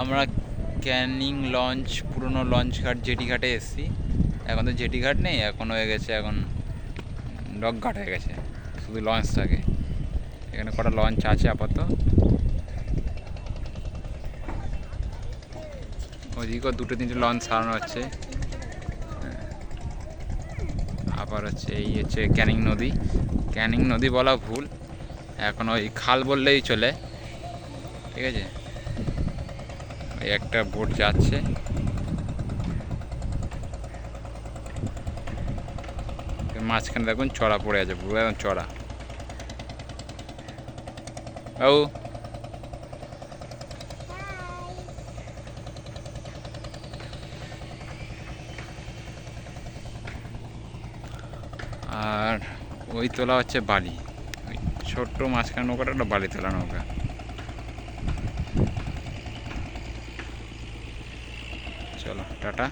আমরা ক্যানিং লঞ্চ, পুরনো লঞ্চ ঘাট, জেটি ঘাটে এসেছি। এখন তো জেটি ঘাট নেই, এখন হয়ে গেছে, এখন ডক ঘাট হয়ে গেছে, শুধু লঞ্চ থাকে। এখানে কটা লঞ্চ আছে আপাতত। ওইদিকেও দুটো তিনটে লঞ্চ সারানো হচ্ছে। আবার হচ্ছে এই হচ্ছে ক্যানিং নদী। ক্যানিং নদী বলা ভুল, এখন ওই খাল বললেই চলে। ঠিক আছে, ওই একটা বোট যাচ্ছে। মাঝখানে দেখুন চড়া পড়ে আছে, পুরো একদম চড়া। বাবু, আর ওই তোলা হচ্ছে বালি, ওই ছোট্ট মাঝখানে নৌকাটা ওটা বালি তোলা নৌকা। চলো টাটা।